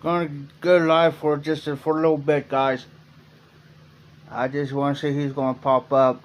Gonna go live for a little bit, guys. I just want to see who's gonna pop up.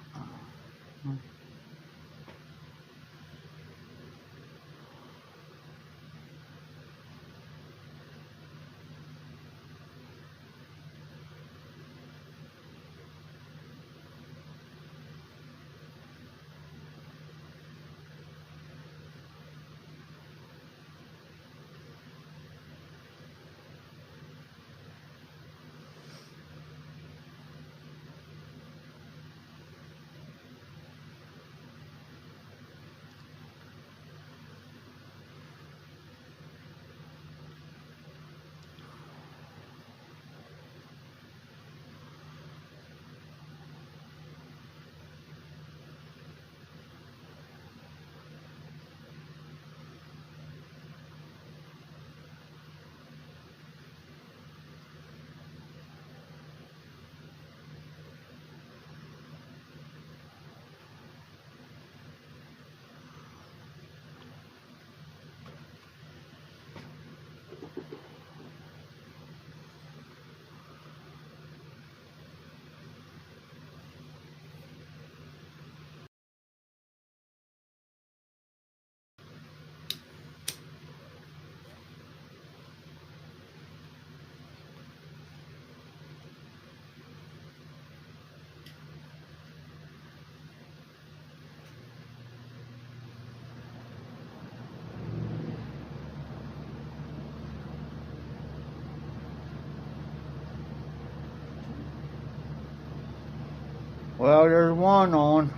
Well, there's one on.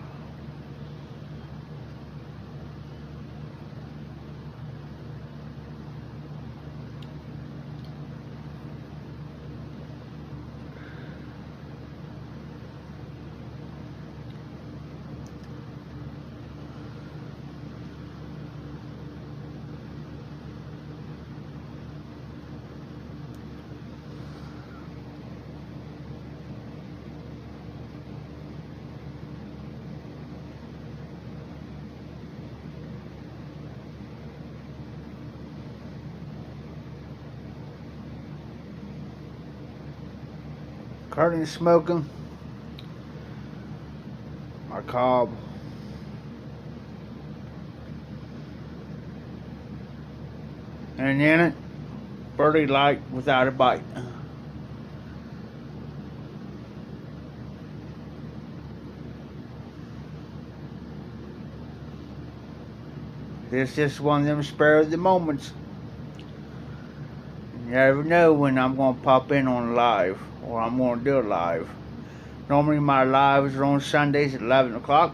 Currently smoking my cob. And in it, Birdie Light without a bite. It's just one of them spare of the moments. You never know when I'm gonna pop in on live or I'm gonna do a live. Normally my lives are on Sundays at 11 o'clock.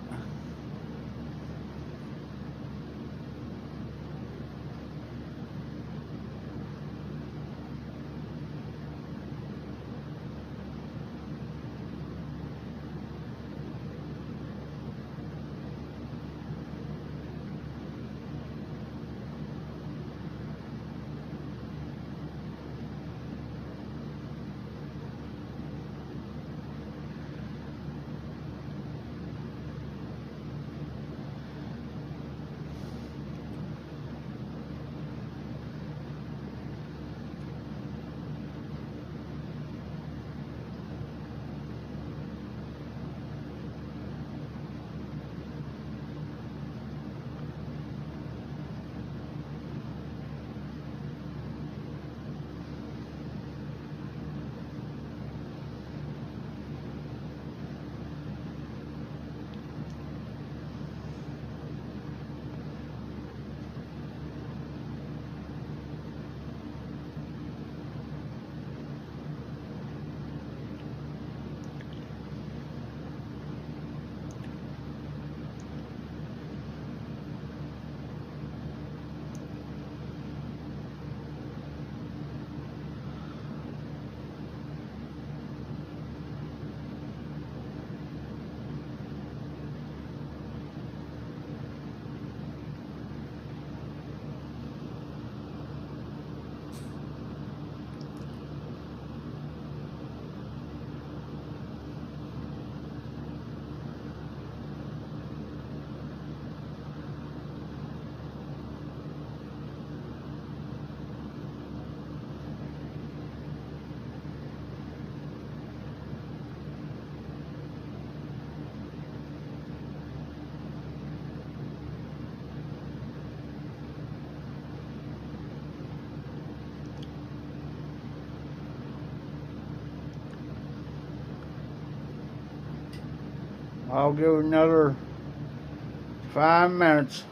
I'll give it another 5 minutes.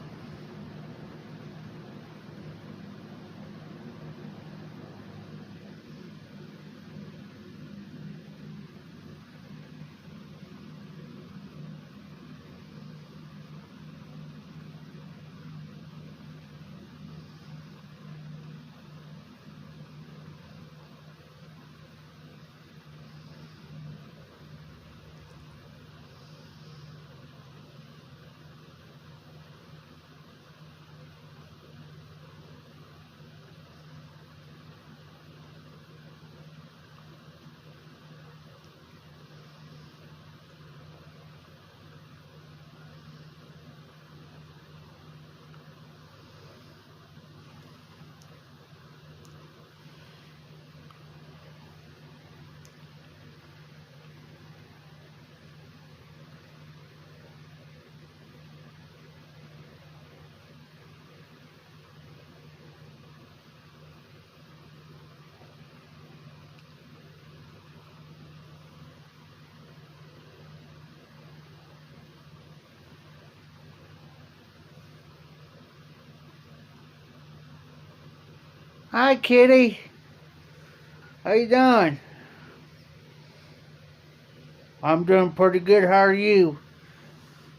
Hi, kitty. How you doing? I'm doing pretty good. How are you?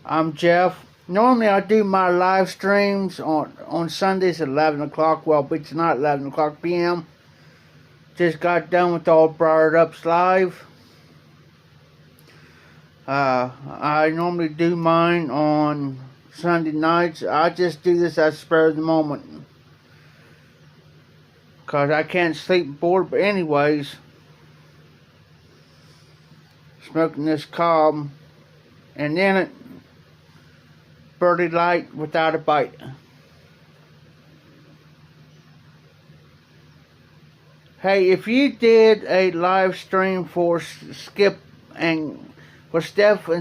I'm Jeff. Normally I do my live streams on Sundays at 11 o'clock. Well, but tonight 11 o'clock p.m. Just got done with All Briared Up's live. I normally do mine on Sunday nights. I just do this at spur of the moment. Because I can't sleep bored. But anyways, smoking this cob. And in it, Birdie Light without a bite. Hey, if you did a live stream for Steph and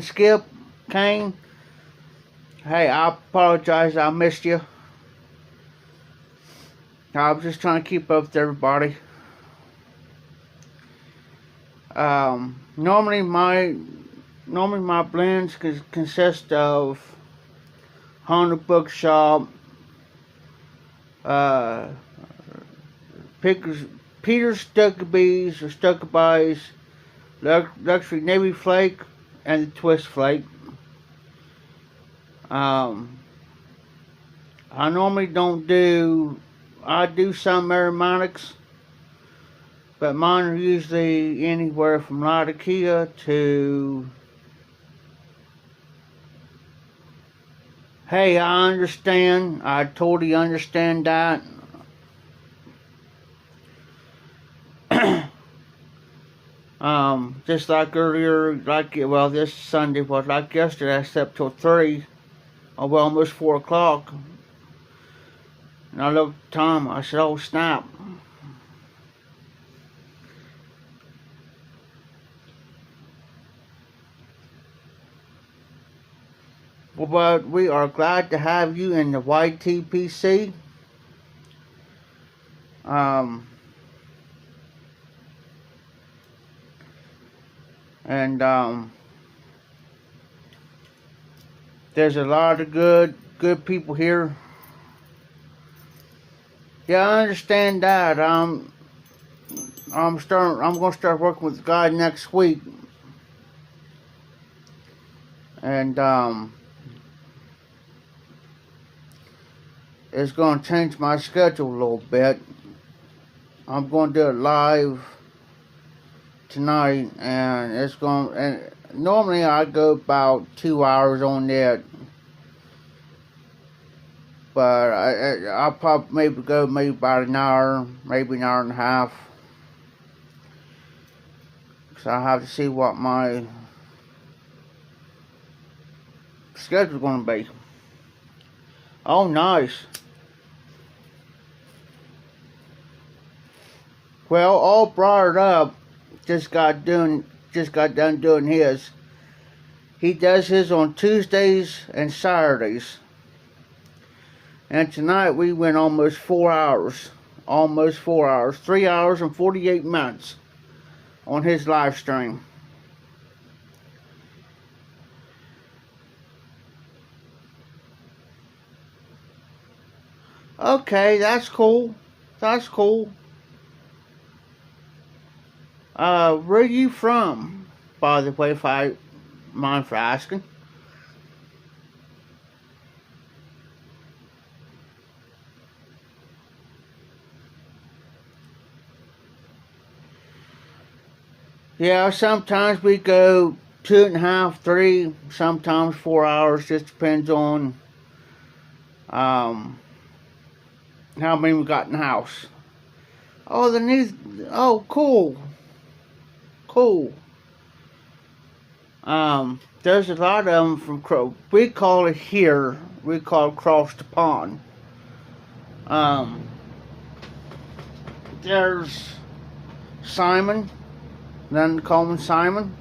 Skip Kane, hey, I apologize. I missed you. I was just trying to keep up with everybody. Normally my blends consist of Honda Bookshop, Peter Stuckabees or Stuckabyes, Luxury Navy Flake, and the Twist Flake. I normally don't do. I do some aromatics, but mine are usually anywhere from Latakia to. Hey, I understand. I totally understand that. Just like earlier, this Sunday was like yesterday. I slept till 3, or almost 4 o'clock. And I looked at the time. I said, "Oh snap!" Well, but we are glad to have you in the YTPC. There's a lot of good people here. Yeah, I understand that. I'm gonna start working with God next week, and it's gonna change my schedule a little bit. I'm gonna do it live tonight, and it's going. And normally I go about 2 hours on that, but I'll probably go about an hour, maybe an hour and a half. So I have to see what my schedule's going to be. Oh, nice. Well, All Briared Up just got done doing his. He does his on Tuesdays and Saturdays. And tonight we went almost 4 hours. 3 hours and 48 minutes on his live stream. Okay, that's cool. That's cool. Where are you from, by the way, if I mind for asking? Yeah, sometimes we go 2.5, 3, sometimes 4 hours. Just depends on um, how many we got in the house. Oh, the new. Oh, cool, cool. There's a lot of them from Crow. We call it here. We call it across the pond. Um, there's Simon, then call him Simon.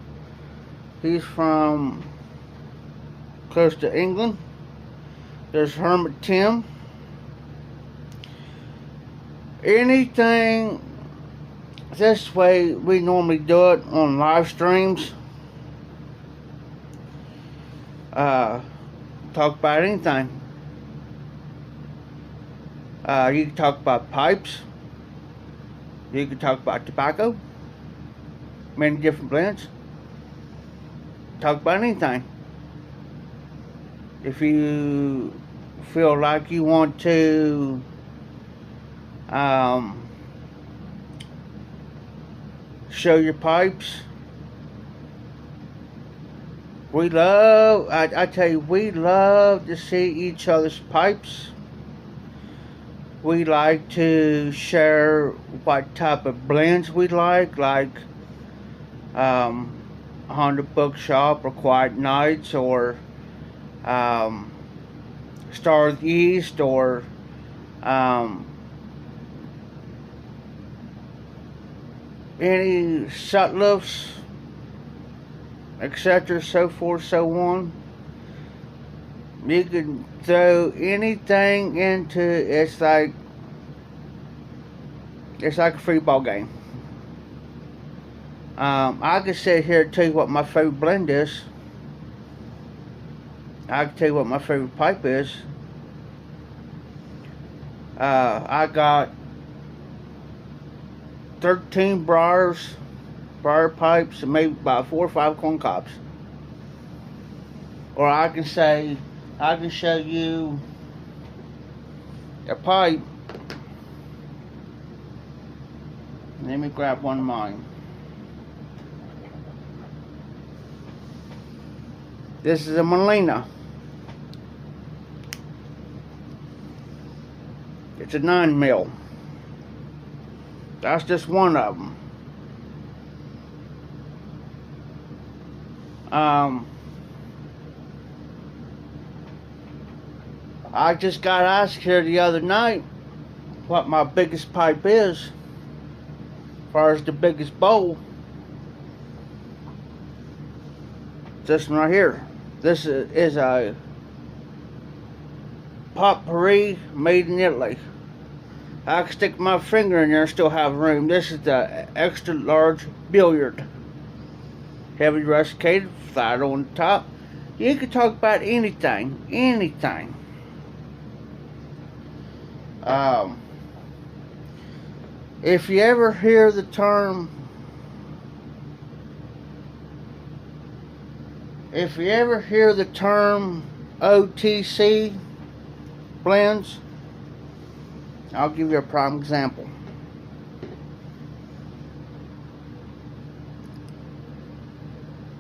He's from close to England. There's Hermit Tim. Anything this way, we normally do it on live streams. Talk about anything. You can talk about pipes. You can talk about tobacco. Many different blends. Talk about anything. If you feel like you want to show your pipes, I tell you, we love to see each other's pipes. We like to share what type of blends we like 100 Bookshop or Quiet Nights or Star of the East or any Sutlifs, etc., so forth, so on. You can throw anything into it's like a free ball game. I can sit here and tell you what my favorite blend is. I can tell you what my favorite pipe is. I got 13 briar pipes and maybe about 4 or 5 corn cobs. Or I can show you a pipe. Let me grab one of mine. This is a Molina. It's a 9 mil. That's just one of them. I just got asked here the other night what my biggest pipe is, as far as the biggest bowl. This one right here. This is a potpourri made in Italy. I can stick my finger in there and still have room. This is the extra large billiard. Heavy rusticated, flat on the top. You can talk about anything. If you ever hear the term OTC blends, I'll give you a prime example.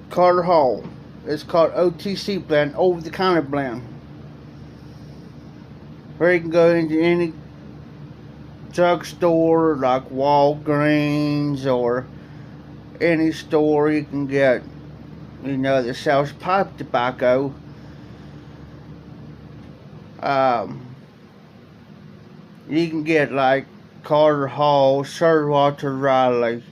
Carter Hall. It's called OTC blend, over the counter blend. Where you can go into any drugstore like Walgreens or any store you can get, that sells pipe tobacco. You can get like Carter Hall, Sir Walter Riley.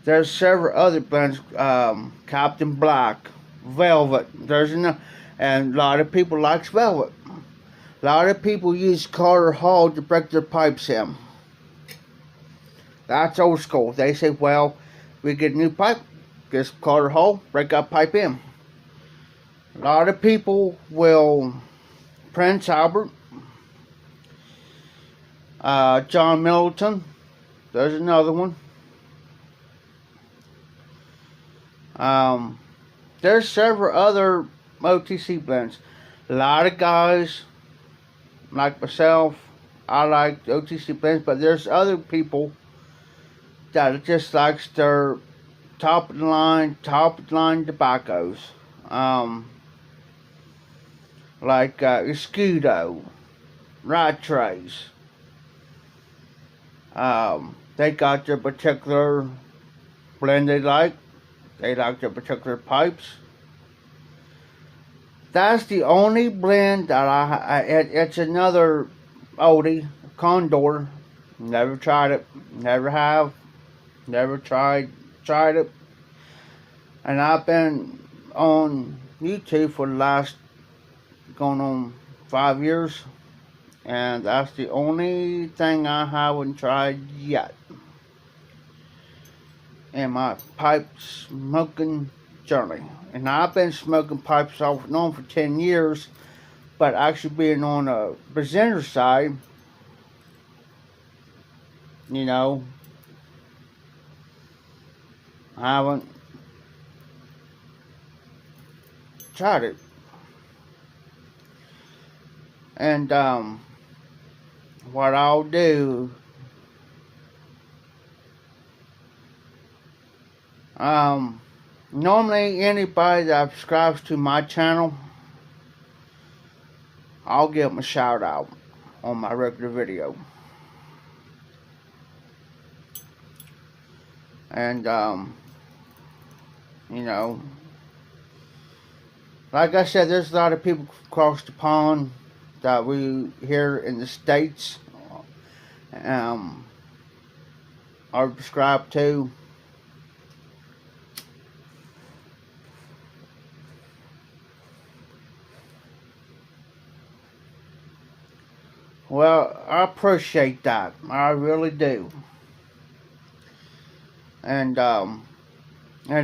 There's several other blends. Captain Black, Velvet. And a lot of people likes Velvet. A lot of people use Carter Hall to break their pipes in. That's old school. They say, well, we get a new pipe, get Carter Hall, break our pipe in. A lot of people will, Prince Albert, John Middleton, there's another one. There's several other OTC blends. A lot of guys, like myself, I like OTC blends, but there's other people that just likes their top of the line tobaccos. Like Escudo, Rattray. They got their particular blend they like. They like their particular pipes. That's the only blend that it's another oldie, Condor. Never tried it. Never have. Never tried it. And I've been on YouTube for the last going on 5 years. And that's the only thing I haven't tried yet in my pipe smoking journey. And I've been smoking pipes off and on for 10 years, but actually being on a presenter side, you know, I haven't tried it. And what I'll do, normally anybody that subscribes to my channel, I'll give them a shout out on my regular video. And you know, like I said, there's a lot of people across the pond that we here in the States are subscribed to. Well, I appreciate that. I really do. And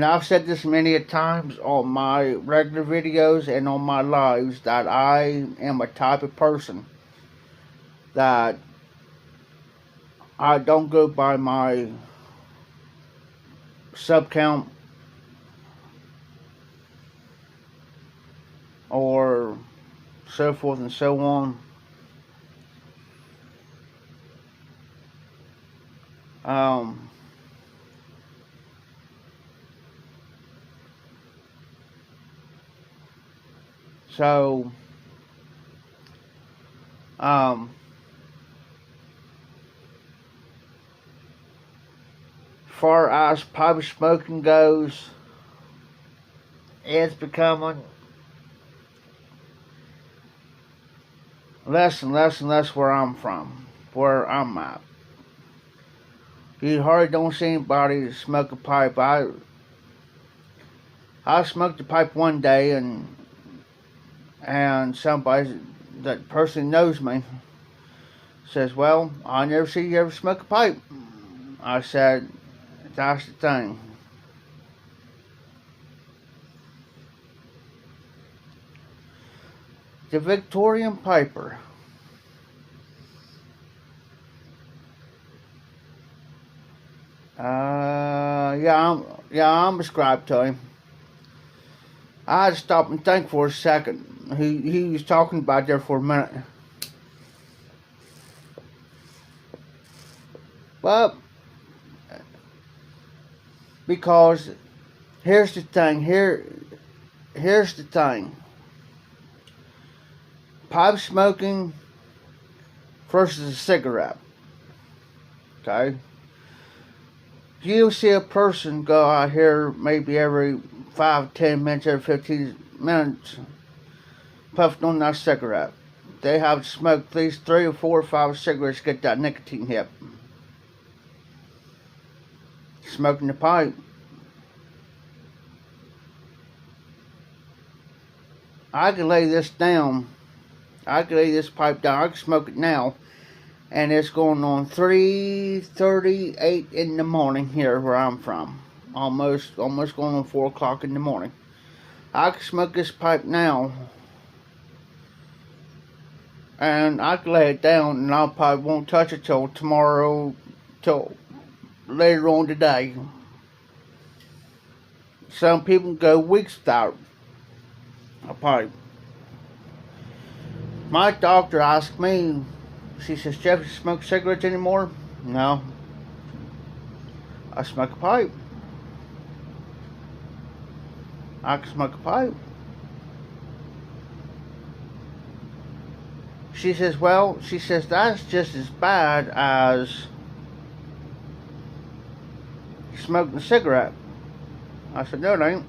I've said this many a times on my regular videos and on my lives that I am a type of person that I don't go by my sub count or so forth and so on. So, far as pipe smoking goes, it's becoming less and less and less where I'm at. You hardly don't see anybody smoke a pipe. I smoked a pipe one day, and somebody that person knows me says, "Well, I never see you ever smoke a pipe." I said, "That's the thing." The Victorian Piper. I'm subscribed to him. I had to stop and think for a second. He was talking about there for a minute. But because here's the thing. Here's the thing. Pipe smoking versus a cigarette. Okay. You'll see a person go out here maybe every 5, 10 minutes, every 15 minutes, puffing on that cigarette. They have to smoke at least 3 or 4 or 5 cigarettes to get that nicotine hit. Smoking the pipe. I can lay this down. I can lay this pipe down. I can smoke it now. And it's going on 3:38 in the morning here where I'm from. Almost going on 4 o'clock in the morning. I can smoke this pipe now, and I can lay it down, and I probably won't touch it till tomorrow, till later on today. Some people go weeks without a pipe. My doctor asked me, she says, Jeff, you smoke cigarettes anymore? No. I smoke a pipe. I can smoke a pipe. She says, well, she says, that's just as bad as smoking a cigarette. I said, no, it ain't.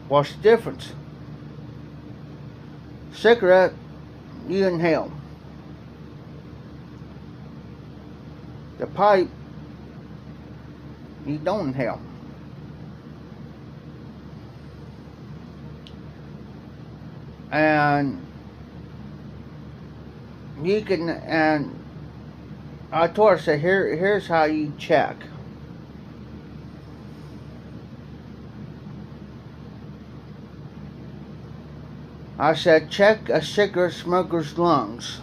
What's the difference? Cigarette, you inhale. The pipe, you don't inhale. And you can, and I told her, I said, here's how you check. I said, check a cigarette smoker's lungs.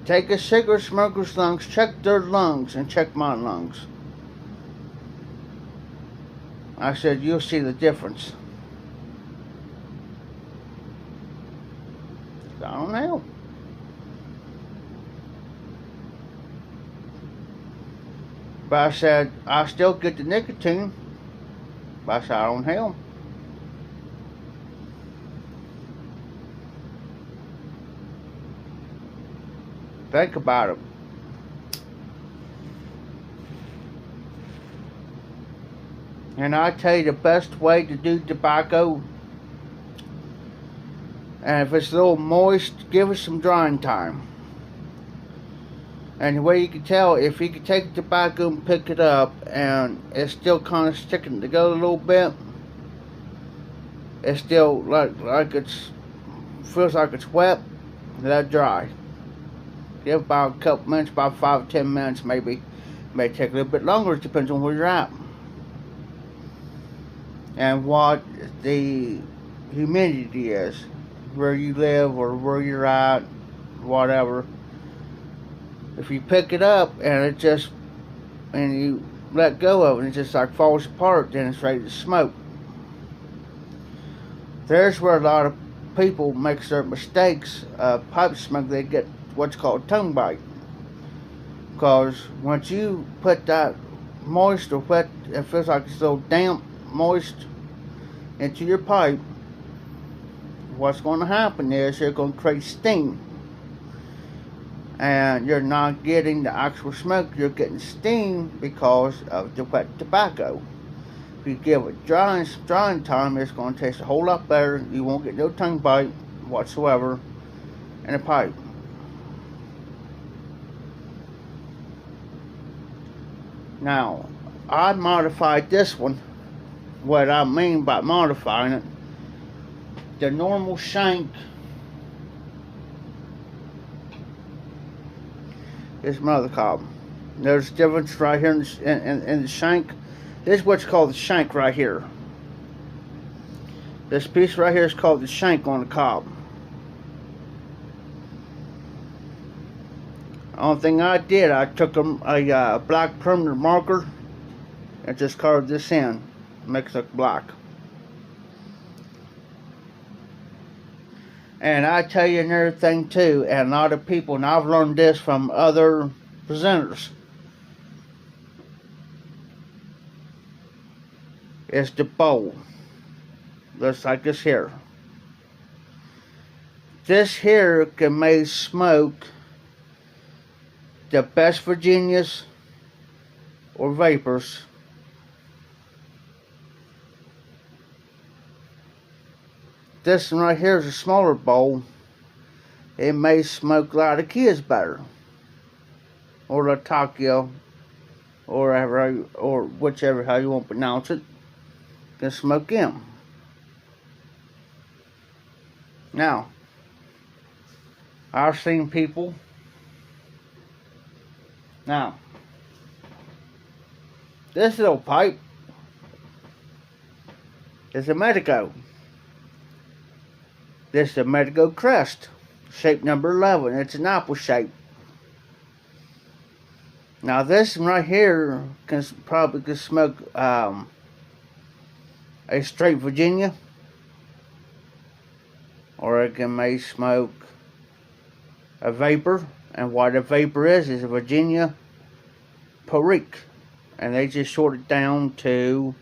Take a cigarette smoker's lungs, check their lungs, and check my lungs. I said, you'll see the difference. I don't know. But I said, I still get the nicotine. But I said, I don't inhale. Think about it. And I tell you the best way to do tobacco, and if it's a little moist, give it some drying time. And the way you can tell, if you can take the tobacco and pick it up and it's still kind of sticking together a little bit, it's still like it's feels like it's wet, let it dry. Give about a couple minutes, about 5 or 10 minutes maybe. May take a little bit longer, it depends on where you're at. And what the humidity is, where you live or where you're at, whatever. If you pick it up and you let go of it and it just like falls apart, then it's ready to smoke. There's where a lot of people make their mistakes. Pipe smoke, they get what's called tongue bite. Because once you put that moist or wet, it feels like it's a little damp, moist into your pipe, what's going to happen is you're going to create steam. And you're not getting the actual smoke, you're getting steam because of the wet tobacco. If you give it drying time, it's going to taste a whole lot better. You won't get no tongue bite whatsoever in a pipe. Now, I modified this one. What I mean by modifying it, the normal shank is mother cob. There's a difference right here in the shank. This is what's called the shank right here. This piece right here is called the shank on the cob. The only thing I did, I took a black permanent marker and just carved this in. Makes it look black. And I tell you another thing too, and a lot of people, and I've learned this from other presenters, is the bowl. Looks like this here. This here can make smoke the best Virginias or vapors. This one right here is a smaller bowl. It may smoke a lot of kids better, or the Takio, or whichever how you want to pronounce it, can smoke them. Now, I've seen people. Now, This little pipe is a Medico. This is a Medico Crest, shape number 11. It's an apple shape. Now this one right here can probably smoke a straight Virginia, or it may smoke a vapor. And what a vapor is a Virginia Perique, and they just short it down to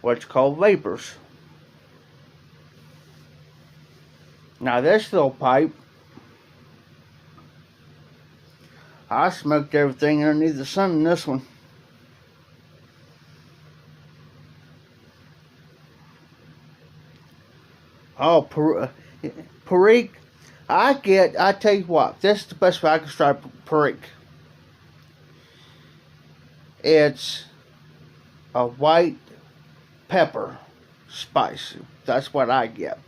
what's called vapors. Now this little pipe, I smoked everything underneath the sun in this one. Oh, Perique. I tell you what, this is the best way I can describe Perique. It's a white pepper spice. That's what I get.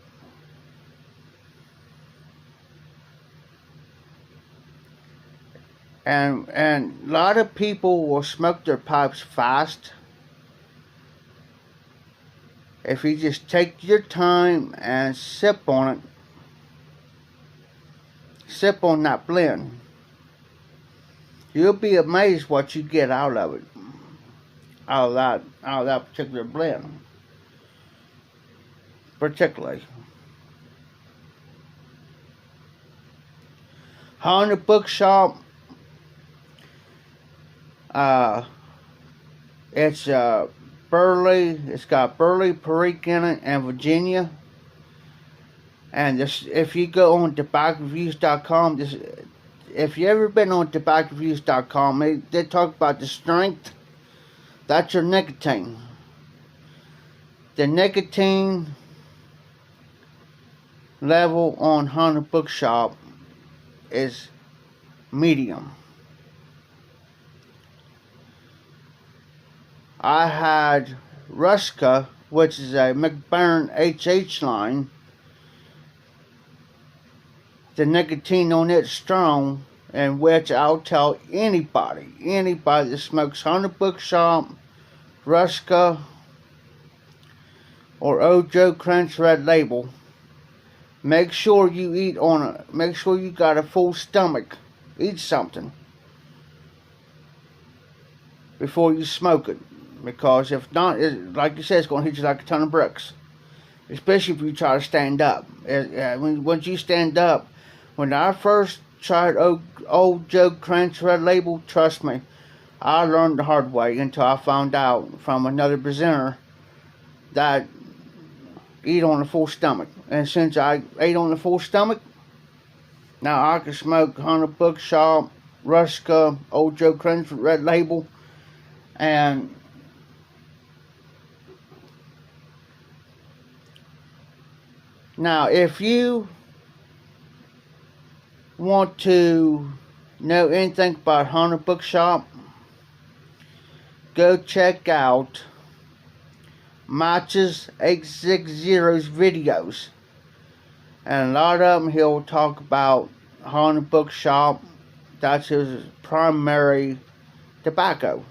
And a lot of people will smoke their pipes fast. If you just take your time and sip on it, sip on that blend, you'll be amazed what you get out of it, out of that particular blend, particularly. Haunted Bookshop. It's Burley. It's got Burley, Perique in it, and Virginia. And this, if you go on tobaccoreviews.com, if you ever been on tobaccoreviews.com, they talk about the strength. That's your nicotine. The nicotine level on Haunted Bookshop is medium. I had Ruska, which is a McBaron HH line. The nicotine on it's strong, and which I'll tell anybody that smokes Haunted Bookshop, Ruska, or Old Joe Crunch Red Label, make sure you eat on it. Make sure you got a full stomach. Eat something before you smoke it. Because if not, like you said, it's going to hit you like a ton of bricks. Especially if you try to stand up. Once you stand up, when I first tried Old Joe Crunch Red Label, trust me, I learned the hard way until I found out from another presenter that eat on a full stomach. And since I ate on a full stomach, now I can smoke Haunted Bookshop, Ruska, Old Joe Crunch Red Label, and now if you want to know anything about Haunted Bookshop, go check out Matches 860's videos, and a lot of them he'll talk about Haunted Bookshop. That's his primary tobacco.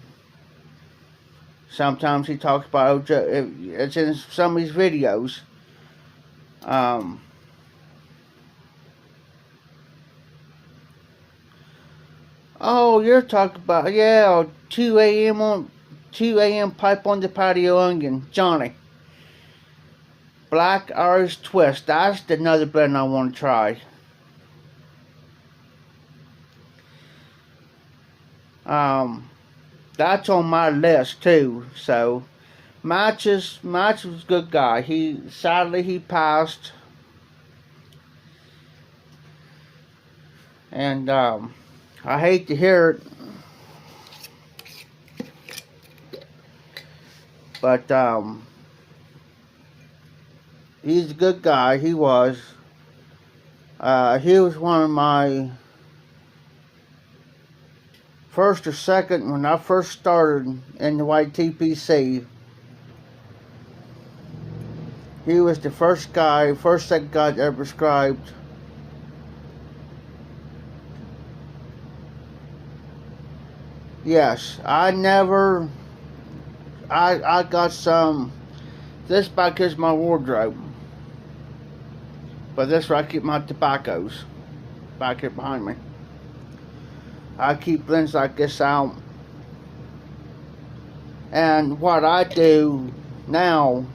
Sometimes he talks about it's in some of his videos. Oh, you're talking about, yeah, 2 a.m. pipe on the patio onion, Johnny. Black Irish Twist. That's another blend I want to try. That's on my list too. So, Matches was a good guy. Sadly he passed, and I hate to hear it, but he's a good guy. He was one of my first or second when I first started in the YTPC. He was the first second guy that ever prescribed yes, I never I got some. This back is my wardrobe, but this where I keep my tobaccos. Back here behind me. I keep blends like this out. And what I do now,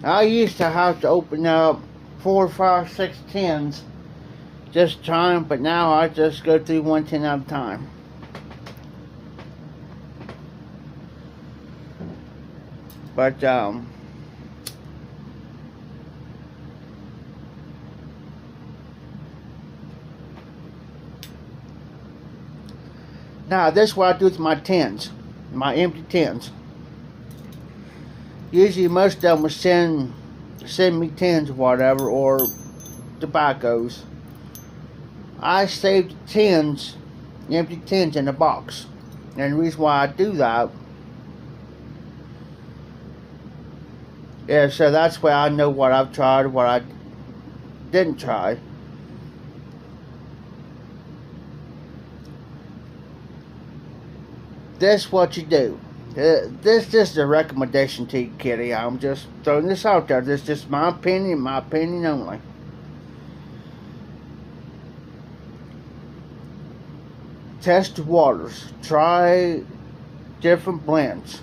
I used to have to open up 4, 5, 6 tins just trying, but now I just go through 1 tin at a time. But now this is what I do with my tins, my empty tins. Usually most of them will send me tins or whatever, or tobaccos. I save the tins, empty tins, in a box. And the reason why I do that is so that's why I know what I've tried, what I didn't try. This is what you do. This is a recommendation to you, Kitty. I'm just throwing this out there. This is just my opinion only. Test the waters. Try different blends.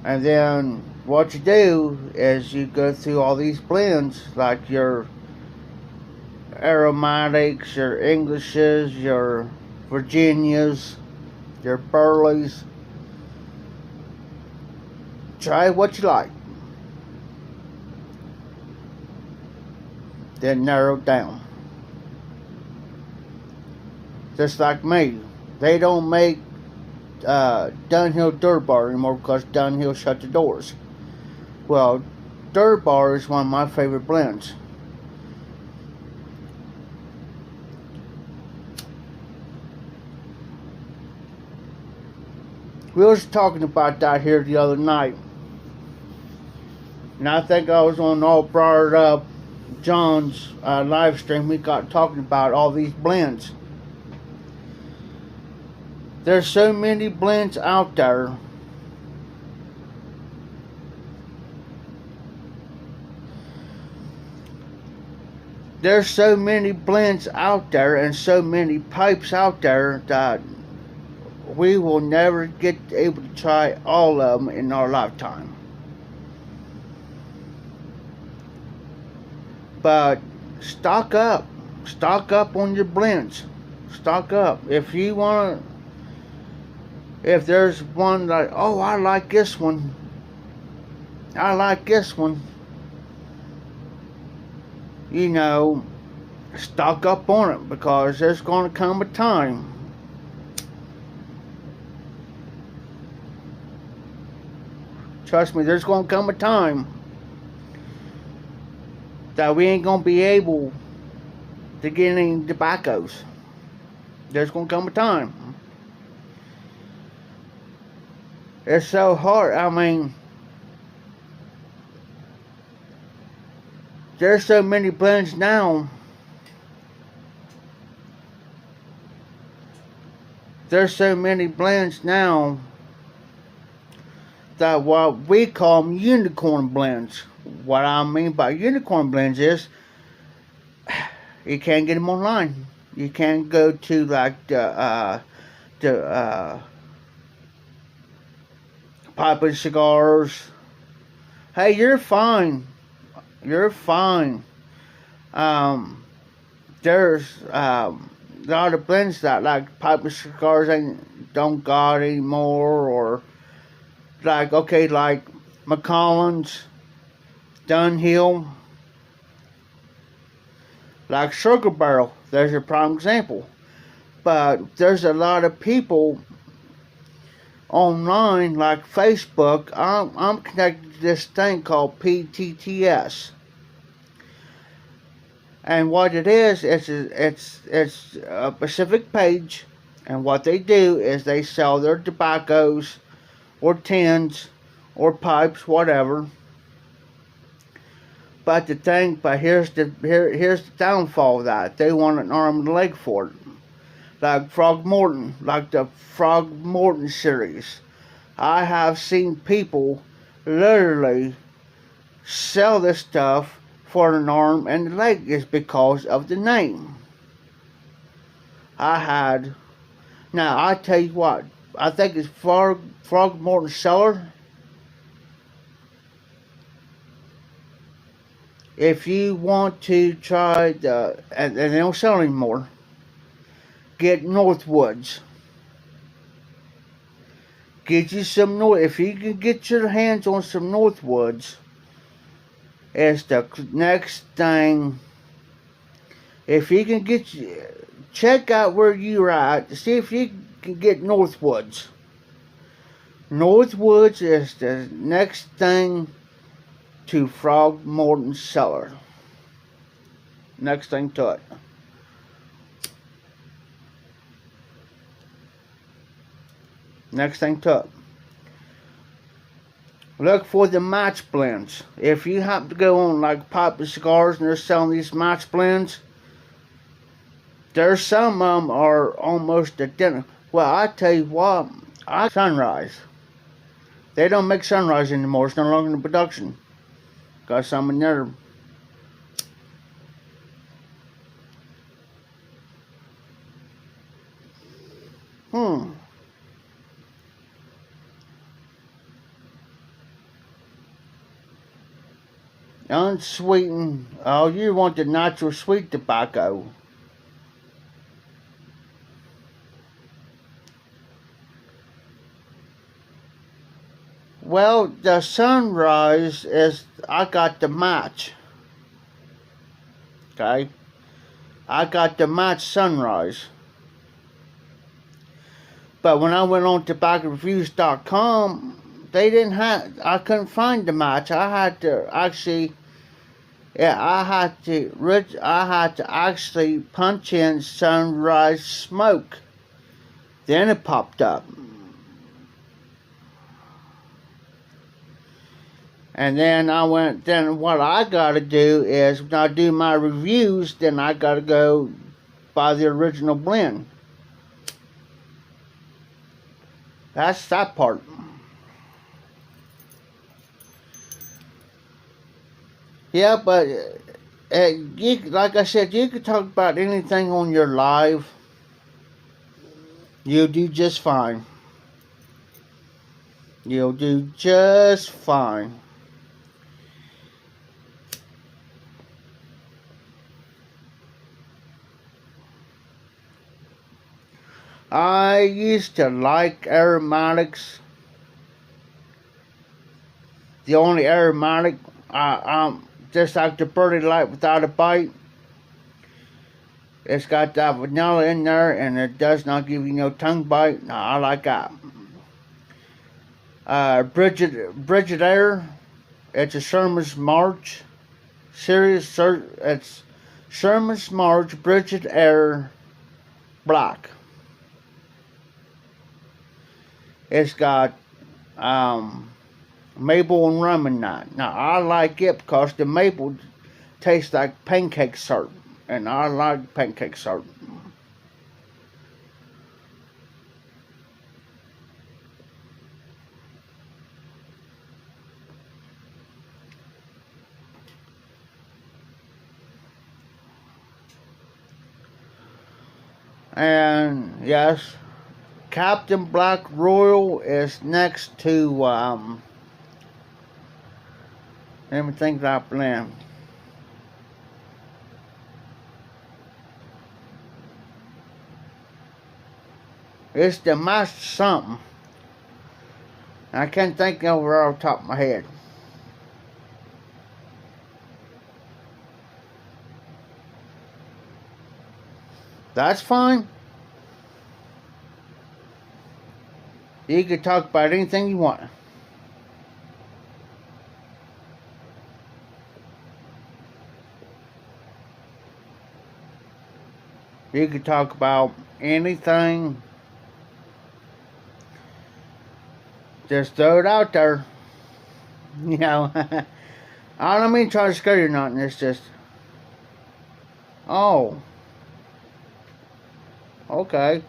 And then what you do is you go through all these blends, like your aromatics, your Englishes, your Virginias, your Burleys. Try what you like. Then narrow it down. Just like me. They don't make Dunhill Durbar anymore because Dunhill shut the doors. Well, Durbar is one of my favorite blends. We was talking about that here the other night, and I think I was on All Brought Up John's live stream. We got talking about all these blends. There's so many blends out there. There's so many blends out there and so many pipes out there that we will never get able to try all of them in our lifetime. But stock up on your blends. Stock up. If you want to, if there's one like, oh, I like this one, you know, stock up on it, because there's going to come a time trust me, there's going to come a time that we ain't going to be able to get any tobaccos. There's going to come a time. It's so hard. I mean, there's so many blends now. There's so many blends now that what we call them unicorn blends. What I mean by unicorn blends is you can't get them online. You can't go to like the Pipe and Cigars. Hey, you're fine. You're fine. There's a lot of blends that like Pipe and Cigars don't got anymore, or like, okay, like Macallan's, Dunhill, like Sugar Barrel. There's a prime example. But there's a lot of people online, like Facebook. I'm connected to this thing called PTTS, and what it is, it's a specific page, and what they do is they sell their tobaccos, or tins, or pipes, whatever. But here's the downfall of that. They want an arm and a leg for it. like Frogmorton, like the Frogmorton series. I have seen people literally sell this stuff for an arm and a leg is because of the name. Now I tell you what, I think it's Frogmorton Cellar. If you want to try and they don't sell anymore, get Northwoods. Get you some if you can get your hands on some Northwoods, it's the next thing. If you can check out where you're at, see if you can get Northwoods. Northwoods is the next thing to Frogmorton Cellar. Next thing to it. Next thing to it. Look for the match blends. If you happen to go on like Papa Cigars and they're selling these match blends, there's some of them are almost identical. Well, I tell you what, Sunrise. They don't make Sunrise anymore. It's no longer in production. Got some in there. Unsweetened. Oh, you want the natural sweet tobacco. Well, the Sunrise is, I got the match. Okay? I got the match Sunrise. But when I went on tobaccoreviews.com, I couldn't find the match. I had to actually, I had to actually punch in Sunrise Smoke. Then it popped up. And then what I gotta do is, when I do my reviews, then I gotta go buy the original blend. That's that part. Yeah, but like I said, you can talk about anything on your live. You'll do just fine. You'll do just fine. I used to like aromatics. The only aromatic, just like the Birdie Light without a bite. It's got that vanilla in there, and it does not give you no tongue bite. No, I like that. Bridget Air. It's a Sherman's March series. It's Sherman's March Bridget Air Black. It's got maple and rum in that. Now I like it because the maple tastes like pancake syrup, and I like pancake syrup. And yes, Captain Black Royal is next to let me think that blend. It's the Master something. I can't think of it off the top of my head. That's fine. You can talk about anything you want. You can talk about anything. Just throw it out there. You know, I don't mean try to scare you or nothing. It's just, oh. Okay.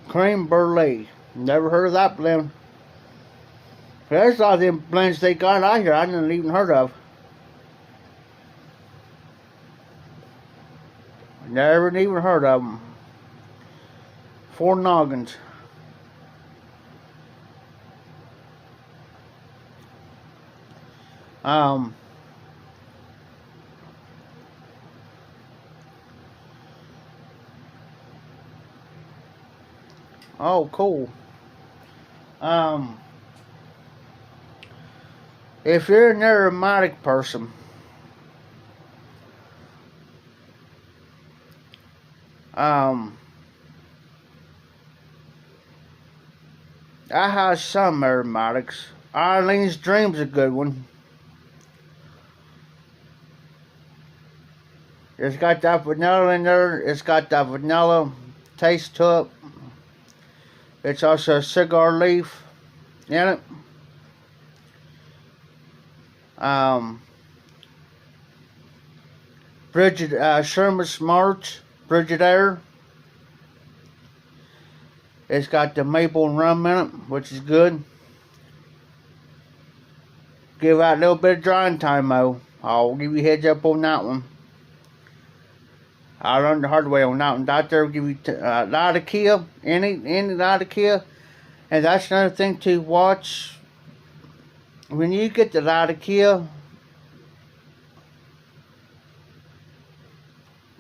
Cream brulee. Never heard of that blend. There's a lot of them blends they got out here I didn't even heard of. Never even heard of them. 4 noggins. Um. Oh, cool. Um. If you're an aromatic person, I have some aromatics. Eileen's Dream's a good one. It's got that vanilla in there. It's got that vanilla taste to it. It's also a cigar leaf in it. Sherman Smart's Frigidaire. It's got the maple and rum in it, which is good. Give out a little bit of drying time though. I'll give you a heads up on that one. I learned the hard way on that one. Doctor will give you Latakia, any Latakia. And that's another thing to watch. When you get the Latakia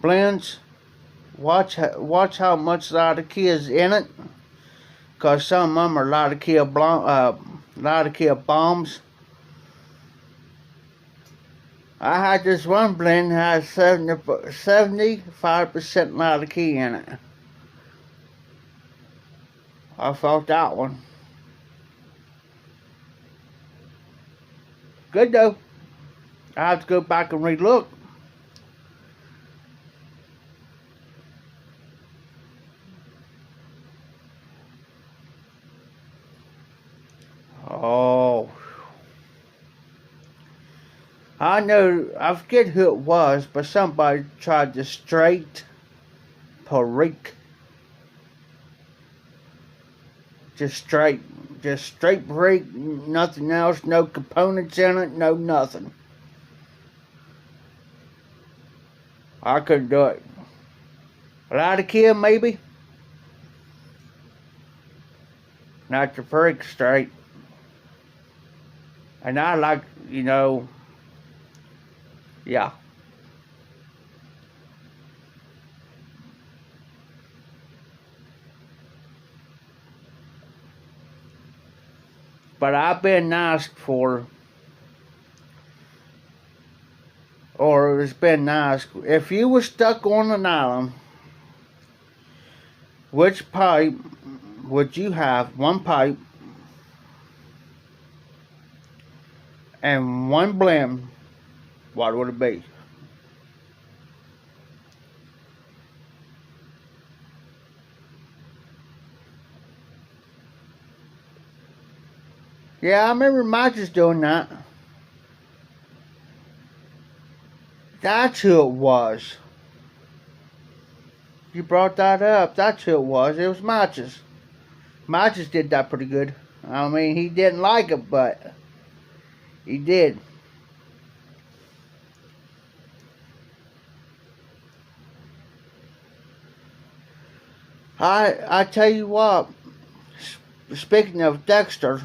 blends, watch how much Latakia is in it. Because some of them are Latakia bombs. I had this one blend that had 75% Latakia in it. I felt that one. Good though. I have to go back and relook. Oh. I know, I forget who it was, but somebody tried the straight Perique. Just straight Perique, nothing else, no components in it, no nothing. I couldn't do it. Latakia maybe? Not the Perique straight. And I like, yeah. But I've been asked for, or it's been asked, if you were stuck on an island, which pipe would you have? One pipe and one blend. What would it be? Yeah, I remember Matches doing that. That's who it was. You brought that up. That's who it was. It was Matches. Matches did that pretty good. I mean, he didn't like it, but he did. I tell you what, speaking of Dexter,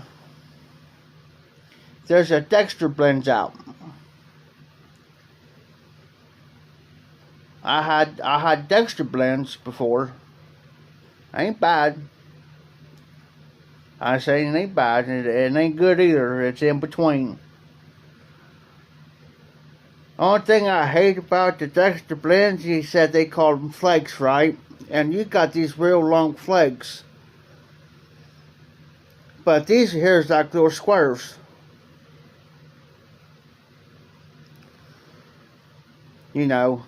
there's a Dexter blends out. I had Dexter blends before. Ain't bad. I say it ain't bad. It ain't good either. It's in between. Only thing I hate about the Dexter blends, he said they called them flakes, right? And you got these real long flakes. But these here's like little squares. I'm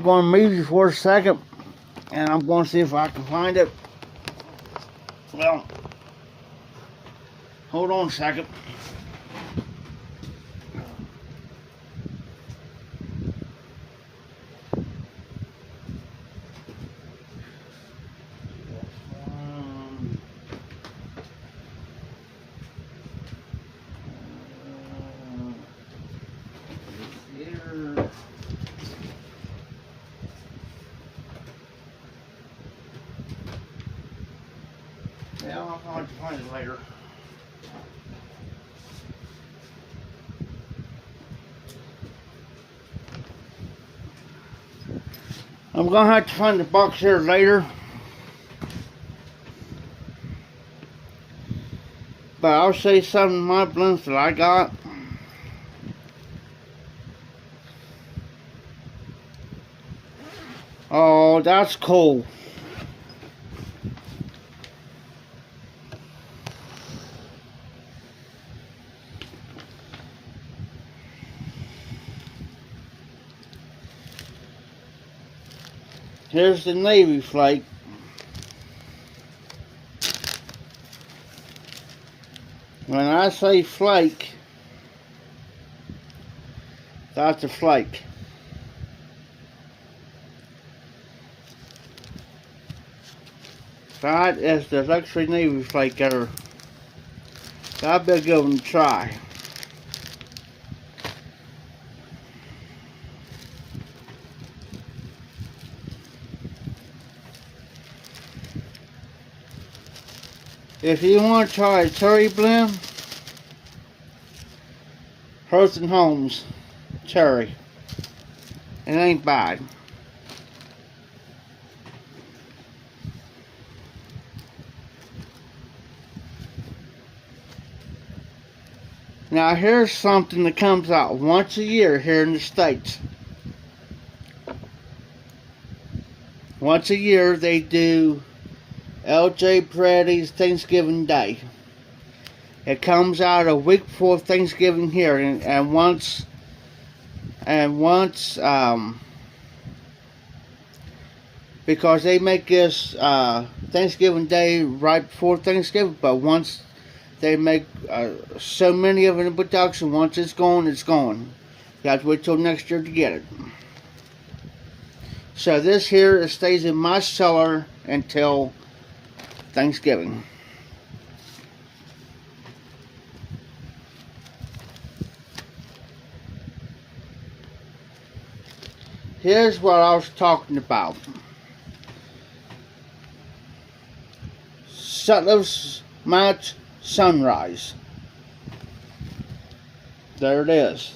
going to mute you for a second. And I'm going to see if I can find it. Well, hold on a second. Yeah, I'll have to find it later. I'm gonna have to find the box here later. But I'll say some of my blends that I got. Oh, that's cool. Here's the Navy flake. When I say flake, that's a flake. That is the luxury Navy flake there. I better give them a try. If you want to try a cherry blend, Hearth and Homes cherry. It ain't bad. Now here's something that comes out once a year here in the States. Once a year they do L.J. Peretti's Thanksgiving Day. It comes out a week before Thanksgiving here, and once because they make this Thanksgiving Day right before Thanksgiving, but once they make so many of it in production, once it's gone, it's gone. You have to wait till next year to get it. So this here, it stays in my cellar until Thanksgiving. Here's what I was talking about. Sutliff's Match Sunrise. There it is.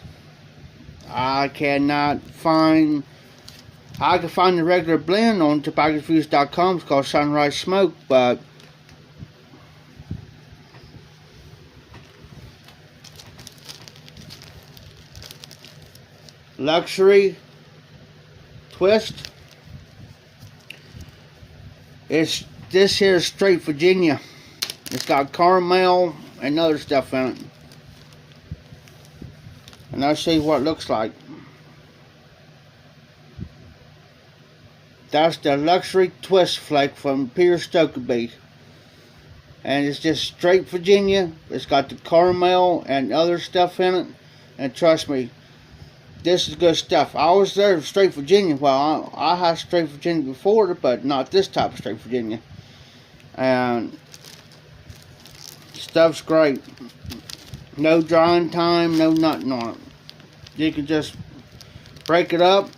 I can find the regular blend on tobaccofuse.com. It's called Sunrise Smoke, but Luxury Twist. This here is straight Virginia. It's got caramel and other stuff in it. And I'll show you what it looks like. That's the Luxury Twist flake from Peter Stokkebye. And it's just straight Virginia. It's got the caramel and other stuff in it. And trust me, this is good stuff. I was there straight Virginia. Well, I had straight Virginia before, but not this type of straight Virginia. And stuff's great. No drying time, no nothing on it. You can just break it up,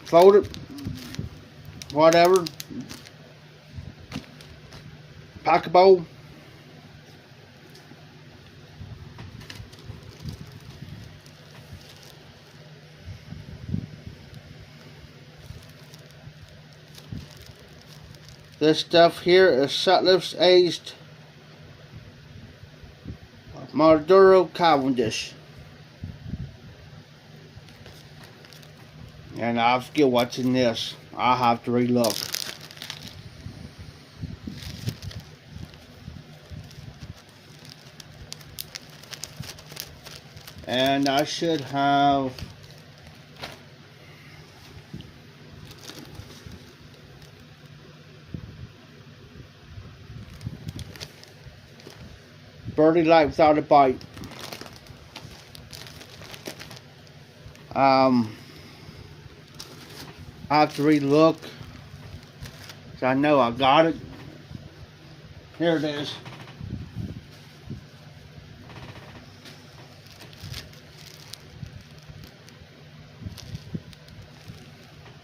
fold it, whatever. Pack a bowl. This stuff here is Sutliff's aged Maduro Cavendish. And I forget what's in this. I'll have to relook. And I should have Birdie Light Without a Bite. I have to relook, so I know I got it. Here it is.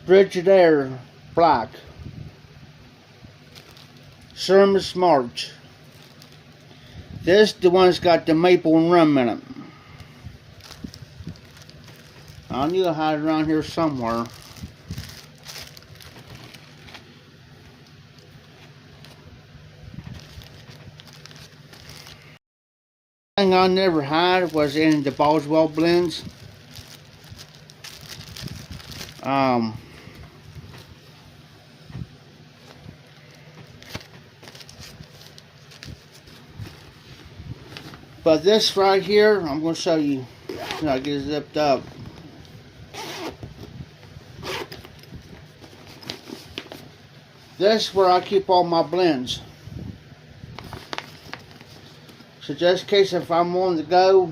Frigidaire Black. Sherman's March. This the one that's got the maple and rum in it. I knew I had it around here somewhere. Thing I never had was in the Boswell blends. But this right here, I'm going to show you. I get it zipped up. This is where I keep all my blends. So just in case if I'm on the go,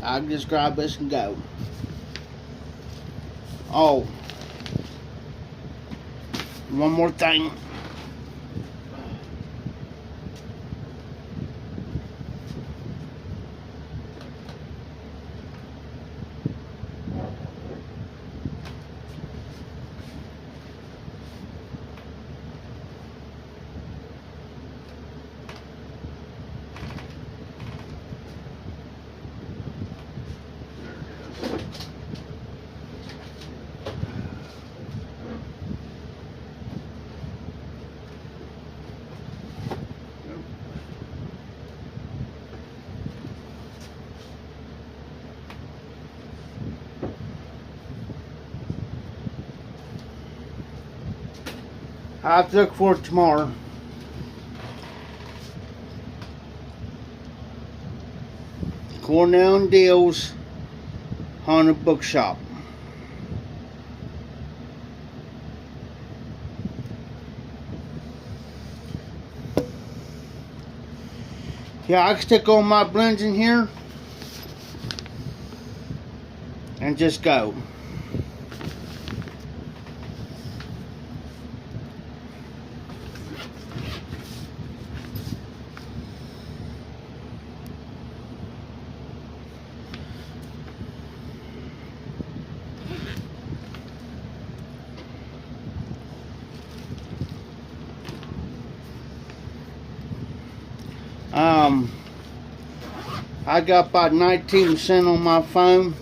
I can just grab this and go. Oh, one more thing. I have to look for it tomorrow. Cornell and Deal's Haunted Bookshop. Yeah, I can stick all my blends in here and just go. I got about 19% on my phone,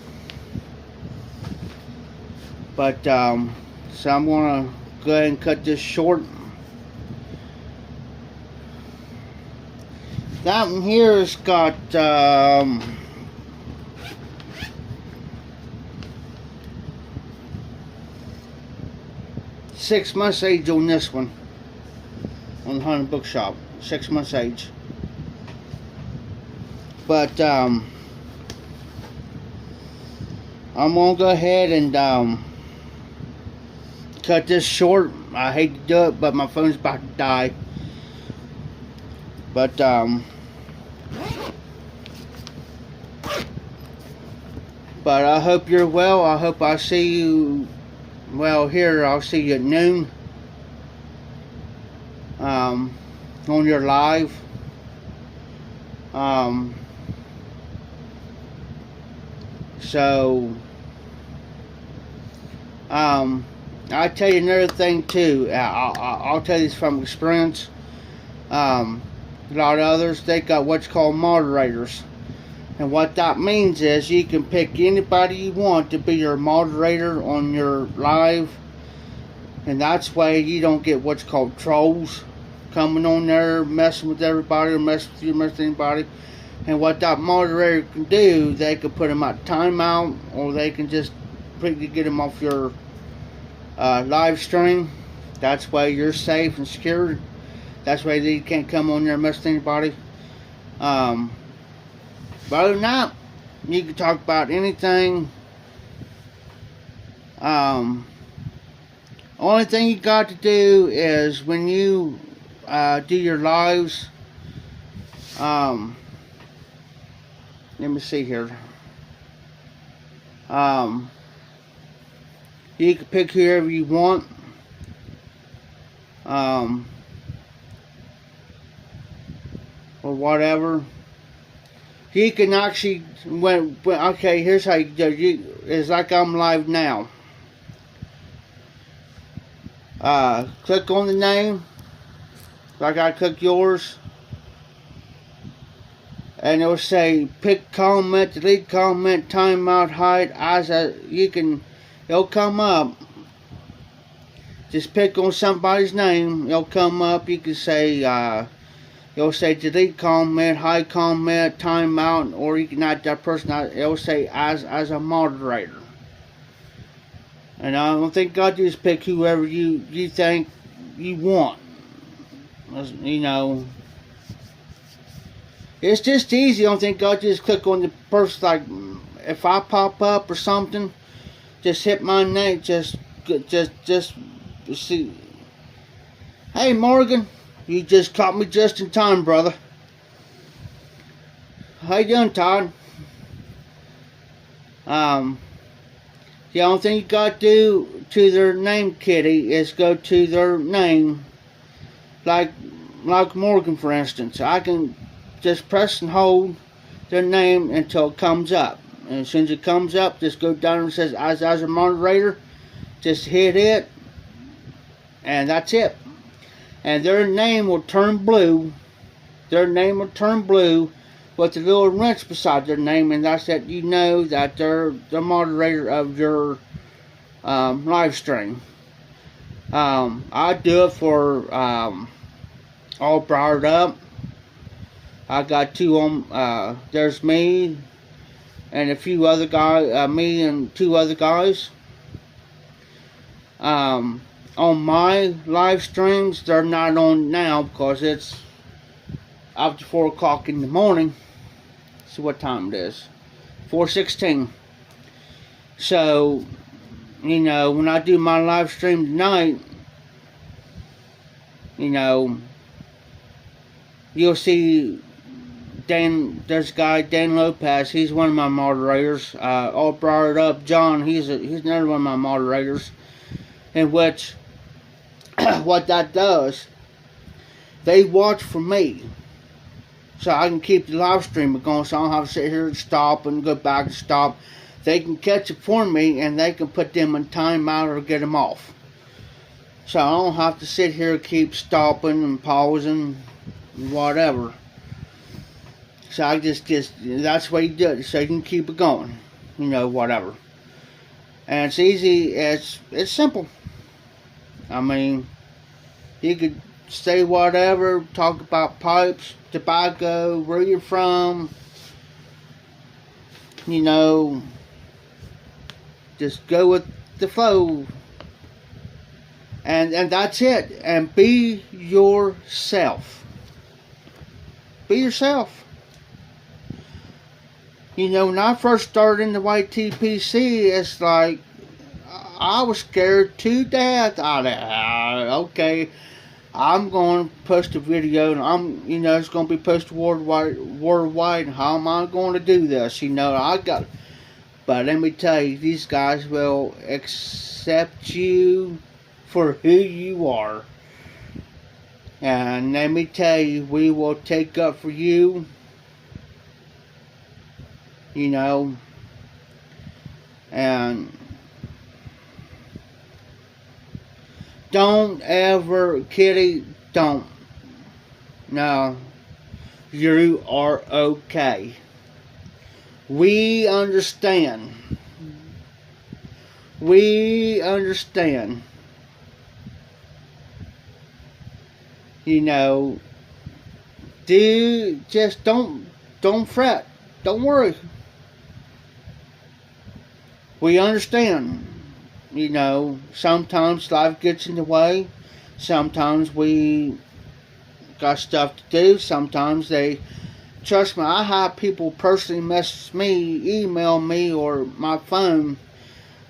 but so I'm gonna go ahead and cut this short. That one here has got 6 months age on this one, on the Haunted Bookshop. 6 months age. But I'm gonna go ahead and cut this short. I hate to do it, but my phone's about to die. But I hope you're well. I hope I see you. Well, here I'll see you at noon on your live. So, I'll tell you another thing too. I'll tell you this from experience. A lot of others, they got what's called moderators. And what that means is you can pick anybody you want to be your moderator on your live. And that's why you don't get what's called trolls coming on there, messing with everybody or messing with you, messing with anybody. And what that moderator can do, they can put them at timeout, or they can just quickly get them off your live stream. That's why you're safe and secure. That's why they can't come on there and mess with anybody. But other than that, you can talk about anything. Only thing you got to do is when you do your lives, Let me see here. You can pick whoever you want. Or whatever. You can actually, okay, here's how you do it. It's like I'm live now. Click on the name, like I click yours, and it'll say pick comment, delete comment, timeout, hide, it'll come up. Just pick on somebody's name, it'll come up. You can say, it'll say delete comment, hide comment, timeout, or you can add that person out. It'll say as a moderator. And I don't think God just pick whoever you think you want. You know, it's just easy. I don't think God just click on the person. Like if I pop up or something, just hit my name. Just see. Hey Morgan, you just caught me just in time, brother. How you doing, Todd? The only thing you got to do to their name, Kitty, is go to their name. Like Morgan, for instance. I can just press and hold their name until it comes up. And as soon as it comes up, just go down and it says as a moderator. Just hit it. And that's it. And their name will turn blue. Their name will turn blue with the little wrench beside their name, and that's that you know that they're the moderator of your live stream. I do it for All Briared Up. I got two on. There's me and a few other guys. Me and two other guys. On my live streams, they're not on now because it's after 4 o'clock in the morning. See what time it is. 4:16. So, you know, when I do my live stream tonight, you know, you'll see there's a guy, Dan Lopez, he's one of my moderators. All Briared Up, John, he's another one of my moderators. In which, what that does, they watch for me. So I can keep the live stream going, so I don't have to sit here and stop and go back and stop. They can catch it for me, and they can put them in timeout or get them off. So I don't have to sit here and keep stopping and pausing, whatever. So I just that's the way you do it, so you can keep it going, you know, whatever. And it's easy. It's simple. I mean, you could say whatever, talk about pipes, tobacco, where you're from, you know, just go with the flow, and that's it. And be yourself. Be yourself. You know, when I first started in the YTPC, it's like I was scared to death. Okay, I'm going to post a video, and it's going to be posted worldwide. And how am I going to do this? You know, but let me tell you, these guys will accept you for who you are. And let me tell you, we will take up for you. You know, and don't ever, Kitty, don't. No, you are okay. We understand. We understand. You know, just don't fret. Don't worry. We understand. You know, sometimes life gets in the way. Sometimes we got stuff to do. Sometimes trust me, I have people personally message me, email me, or my phone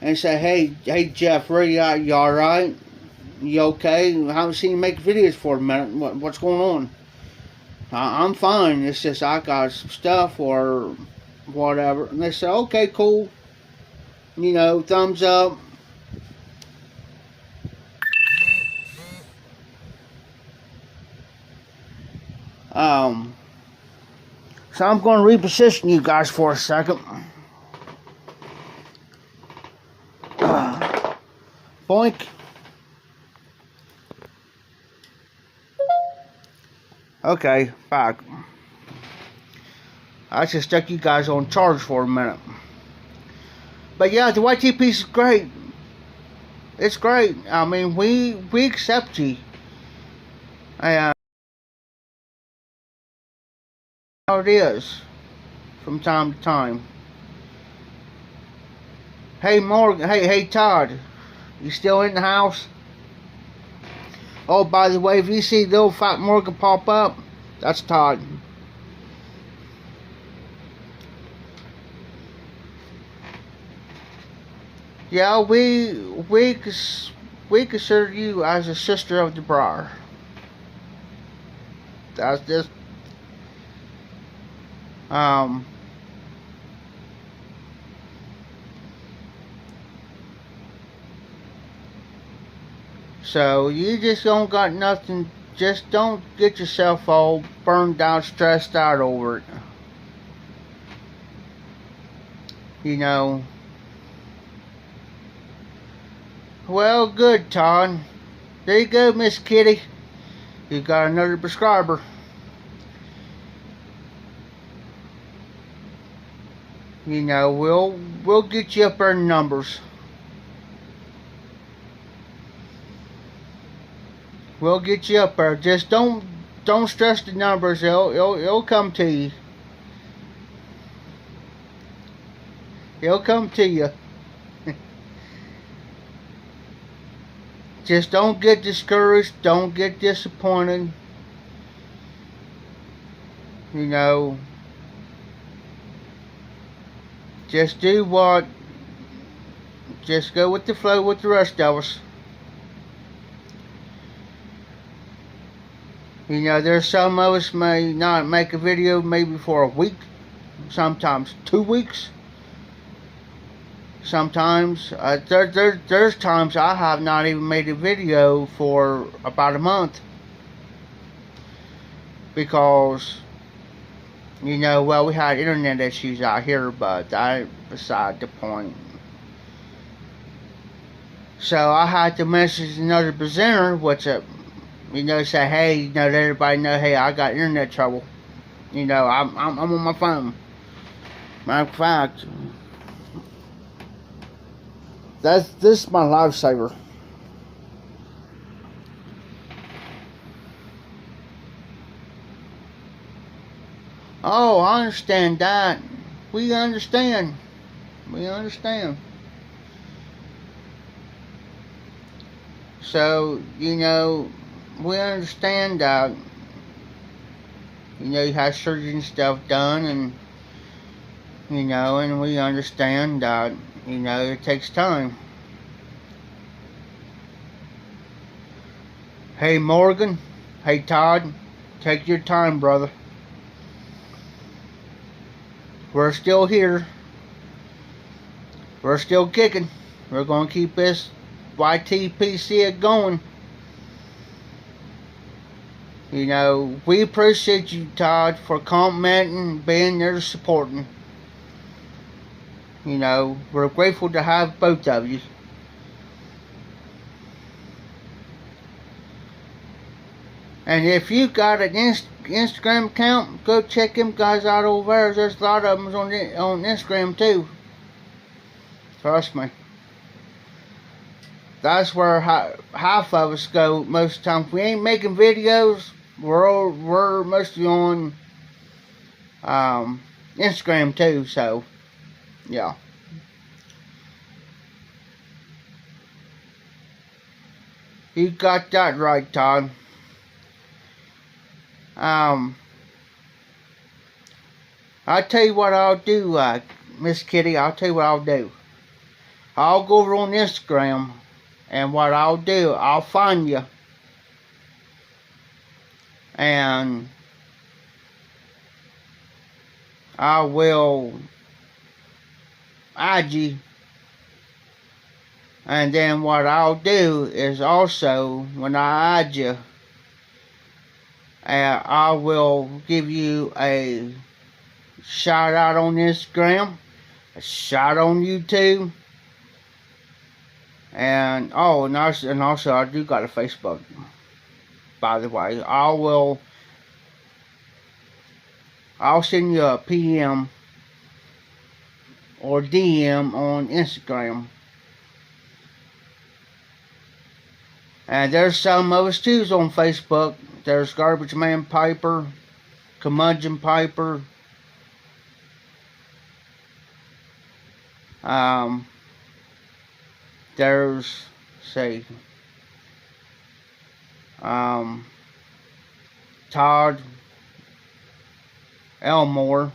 and say, hey Jeff, where you at? You alright? You okay? I haven't seen you make videos for a minute. What's going on? I'm fine. It's just I got some stuff or whatever. And they say, okay, cool. You know, thumbs up. So I'm going to reposition you guys for a second. Boink. Okay, back. I just stuck you guys on charge for a minute. But yeah, the YT piece is great. It's great. I mean, we accept you. And how it is from time to time. Hey Morgan, hey Todd, you still in the house? Oh, by the way, if you see little fat Morgan pop up, that's Todd. Yeah, we consider you as a sister of the Briar. That's just so you just don't got nothing. Just don't get yourself all burned out, stressed out over it. You know. Well, good, Todd. There you go, Miss Kitty. You got another prescriber. You know, we'll get you up our numbers. We'll get you up there. Just don't stress the numbers. It'll come to you. It'll come to you. Just don't get discouraged. Don't get disappointed. You know, just do what. Just go with the flow with the rest of us. You know, there's some of us may not make a video maybe for a week, sometimes 2 weeks. Sometimes, there's times I have not even made a video for about a month. Because, you know, well, we had internet issues out here, but that beside the point. So I had to message another presenter, you know, say, hey, you know, let everybody know, hey, I got internet trouble. You know, I'm on my phone. Matter of fact, this is my lifesaver. Oh, I understand that. We understand. We understand. So, you know, we understand that, you know, you have surgery and stuff done, and, you know, and we understand that, you know, it takes time. Hey Morgan, hey Todd, take your time, brother. We're still here. We're still kicking. We're going to keep this YTPC going. You know, we appreciate you, Todd, for commenting and being there supporting. You know, we're grateful to have both of you. And if you got an Instagram account, go check them guys out over there. There's a lot of them on Instagram too. Trust me. That's where half of us go most of the time. If we ain't making videos, we're mostly on Instagram too. So, yeah. You got that right, Todd. I'll tell you what I'll do, Miss Kitty. I'll tell you what I'll do. I'll go over on Instagram, and what I'll do, I'll find you, and I will add you. And then what I'll do is also, when I add you, I will give you a shout out on Instagram, a shout on YouTube, and also I do got a Facebook. By the way, I'll send you a PM or DM on Instagram. And there's some of us too on Facebook. There's Garbage Man Piper, Curmudgeon Piper. There's, say, Todd Elmore.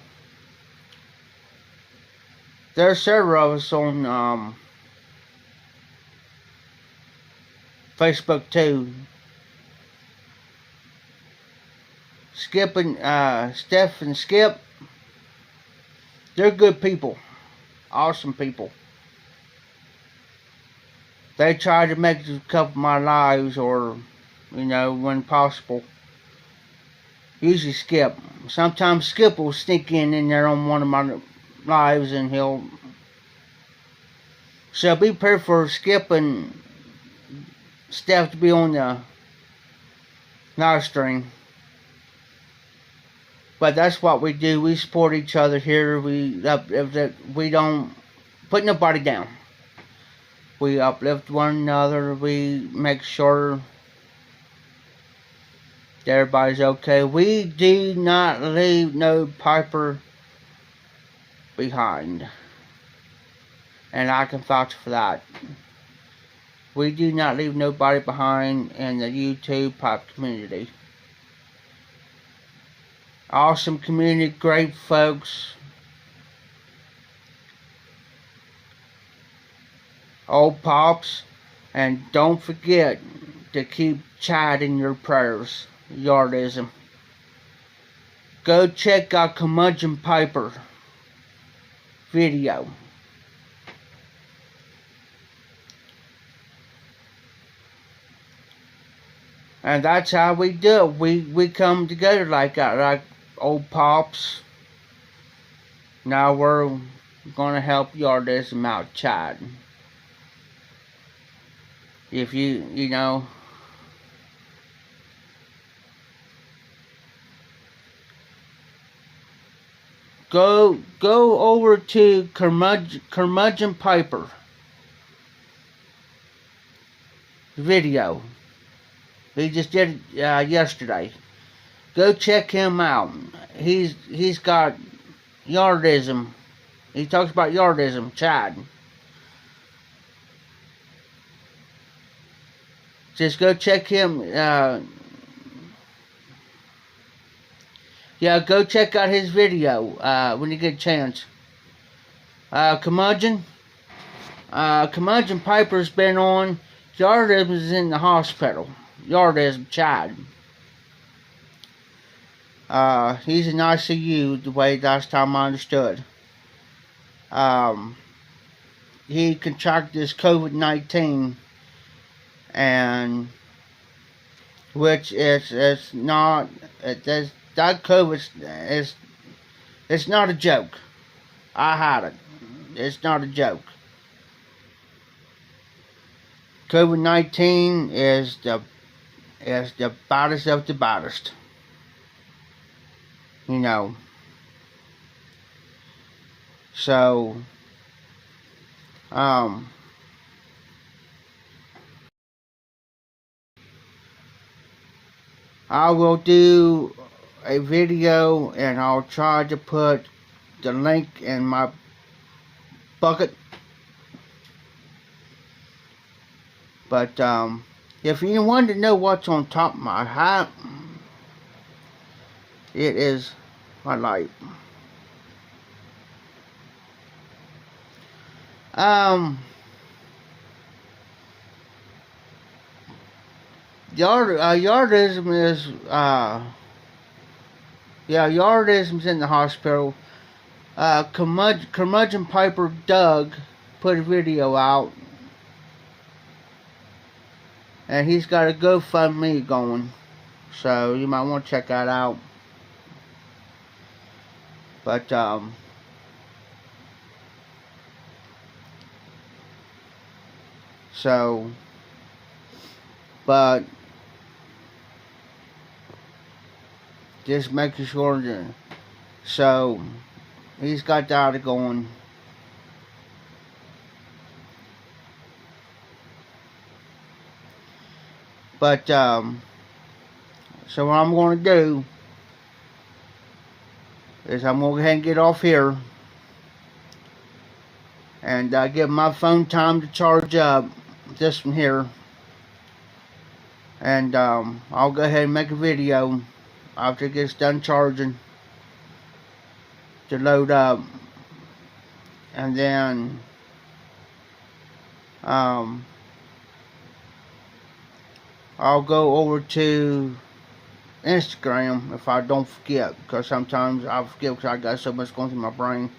There's several of us on Facebook too. Steph and Skip, they're good people, awesome people. They try to make a couple of my lives, or when possible. Usually Skip. Sometimes Skip will sneak in there on one of my lives, and so be prepared for Skip and Steph to be on the live stream. But that's what we do. We support each other here. We don't put nobody down. We uplift one another. We make sure that everybody's okay. We do not leave no Piper behind. And I can vouch for that. We do not leave nobody behind in the YouTube Pipe community. Awesome community, great folks. Old pops. And don't forget to keep Chad in your prayers. Yardism. Go check out Curmudgeon Piper video. And that's how we do it. We come together like that, like old pops. Now we're gonna help Yardism out, Chad. If you know. Go over to Curmudgeon Piper video. He just did it yesterday. Go check him out. He's got Yardism. He talks about Yardism, Chad. Just go check him. Go check out his video when you get a chance. Curmudgeon Piper's been on. Yardism is in the hospital. Yardism, Chad. He's in ICU, the way last time I understood. He contracted this COVID-19, and which is not that COVID it's not a joke. I had it. It's not a joke. COVID-19 is the baddest of the baddest. So, I will do a video, and I'll try to put the link in my bucket. But if you wanted to know what's on top of my hat, it is my light. Yardism is Yardism's in the hospital. Curmudgeon Piper Doug put a video out, and he's got a GoFundMe going, so you might want to check that out. But just making sure that, so he's got that going. But so what I'm going to do is I'm going to go ahead and get off here and give my phone time to charge up, this one here, and I'll go ahead and make a video after it gets done charging to load up, and then I'll go over to Instagram if I don't forget, because sometimes I forget because I got so much going through my brain.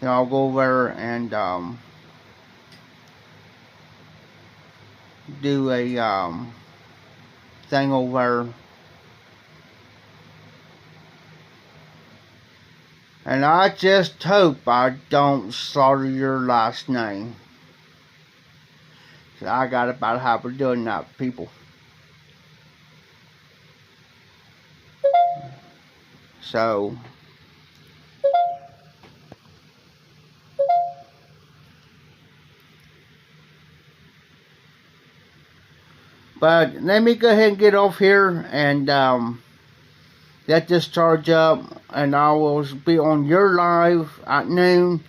You know, I'll go over and do a thing over, and I just hope I don't slaughter your last name. So I got about a habit of doing that, people. So but let me go ahead and get off here and let this charge up, and I will be on your live at noon.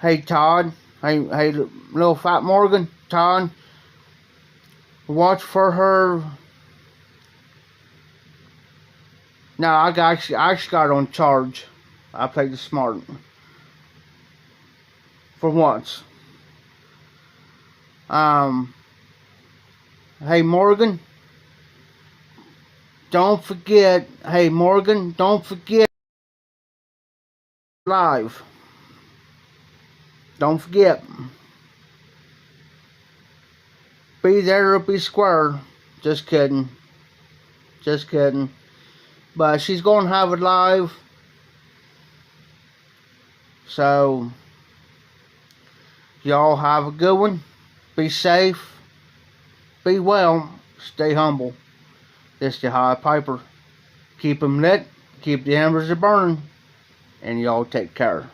Hey Todd, hey little fat Morgan, Todd, watch for her. No, I actually got it on charge. I played the smart for once. Hey Morgan, don't forget. Hey Morgan, don't forget live. Don't forget. Be there or be square. Just kidding. Just kidding. But she's going to have it live. So, y'all have a good one. Be safe. Be well. Stay humble. This is the High Piper. Keep them lit. Keep the embers a burning. And y'all take care.